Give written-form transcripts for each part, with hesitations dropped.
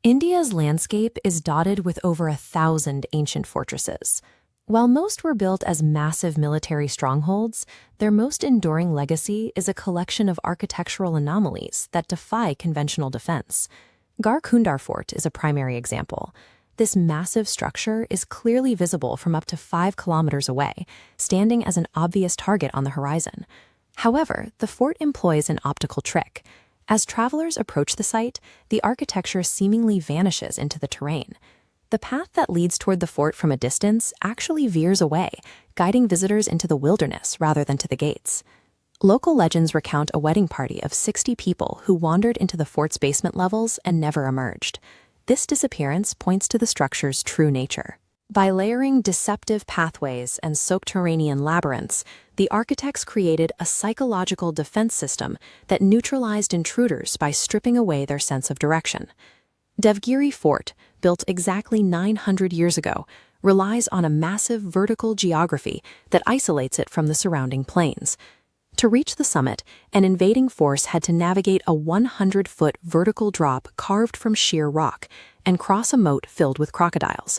India's landscape is dotted with over 1,000 ancient fortresses. While most were built as massive military strongholds, their most enduring legacy is a collection of architectural anomalies that defy conventional defense. Garkundar Fort is a primary example. This massive structure is clearly visible from up to 5 kilometers away, standing as an obvious target on the horizon. However, the fort employs an optical trick. As travelers approach the site, the architecture seemingly vanishes into the terrain. The path that leads toward the fort from a distance actually veers away, guiding visitors into the wilderness rather than to the gates. Local legends recount a wedding party of 60 people who wandered into the fort's basement levels and never emerged. This disappearance points to the structure's true nature. By layering deceptive pathways and subterranean labyrinths, the architects created a psychological defense system that neutralized intruders by stripping away their sense of direction. Devgiri Fort, built exactly 900 years ago, relies on a massive vertical geography that isolates it from the surrounding plains. To reach the summit, an invading force had to navigate a 100-foot vertical drop carved from sheer rock and cross a moat filled with crocodiles.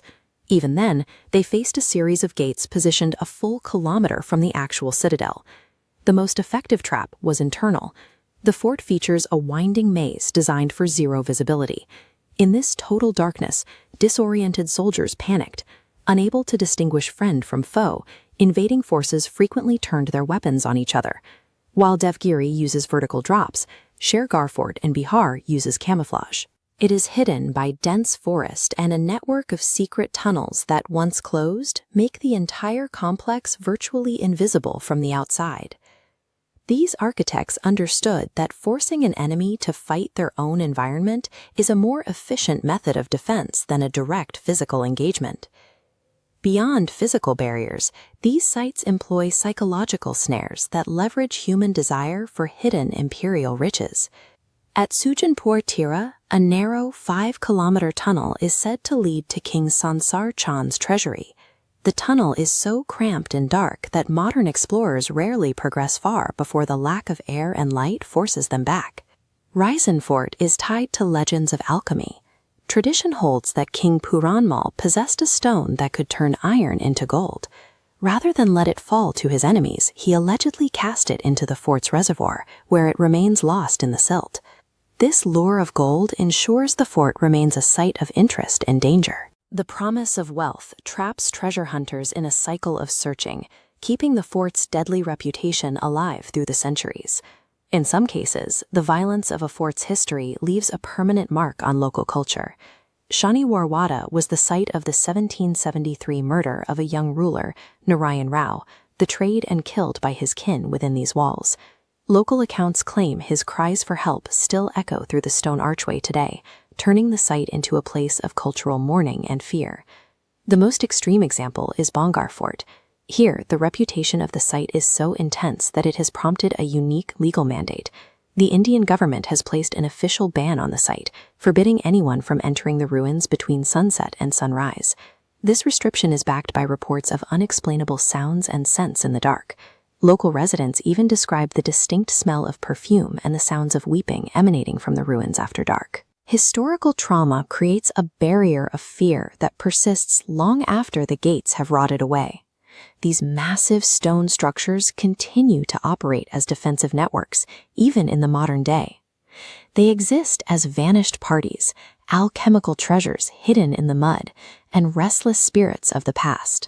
Even then, they faced a series of gates positioned a full kilometer from the actual citadel. The most effective trap was internal. The fort features a winding maze designed for zero visibility. In this total darkness, disoriented soldiers panicked. Unable to distinguish friend from foe, invading forces frequently turned their weapons on each other. While Devgiri uses vertical drops, Shergarh Fort in Bihar uses camouflage. It is hidden by dense forest and a network of secret tunnels that, once closed, make the entire complex virtually invisible from the outside. These architects understood that forcing an enemy to fight their own environment is a more efficient method of defense than a direct physical engagement. Beyond physical barriers, these sites employ psychological snares that leverage human desire for hidden imperial riches. At Sujanpur Tira, a narrow 5-kilometer tunnel is said to lead to King Sansar Chand's treasury. The tunnel is so cramped and dark that modern explorers rarely progress far before the lack of air and light forces them back. Raaz Fort is tied to legends of alchemy. Tradition holds that King Puranmal possessed a stone that could turn iron into gold. Rather than let it fall to his enemies, he allegedly cast it into the fort's reservoir, where it remains lost in the silt. This lure of gold ensures the fort remains a site of interest and danger. The promise of wealth traps treasure hunters in a cycle of searching, keeping the fort's deadly reputation alive through the centuries. In some cases, the violence of a fort's history leaves a permanent mark on local culture. Shaniwarwada was the site of the 1773 murder of a young ruler, Narayan Rao, betrayed and killed by his kin within these walls. Local accounts claim his cries for help still echo through the stone archway today, turning the site into a place of cultural mourning and fear. The most extreme example is Bangar Fort. Here, the reputation of the site is so intense that it has prompted a unique legal mandate. The Indian government has placed an official ban on the site, forbidding anyone from entering the ruins between sunset and sunrise. This restriction is backed by reports of unexplainable sounds and scents in the dark. Local residents even describe the distinct smell of perfume and the sounds of weeping emanating from the ruins after dark. Historical trauma creates a barrier of fear that persists long after the gates have rotted away. These massive stone structures continue to operate as defensive networks, even in the modern day. They exist as vanished parties, alchemical treasures hidden in the mud, and restless spirits of the past.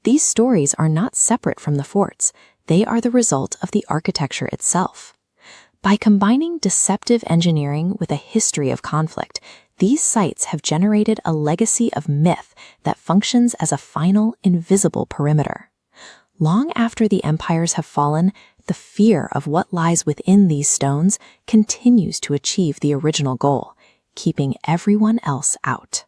These stories are not separate from the forts. They are the result of the architecture itself. By combining deceptive engineering with a history of conflict, these sites have generated a legacy of myth that functions as a final, invisible perimeter. Long after the empires have fallen, the fear of what lies within these stones continues to achieve the original goal, keeping everyone else out.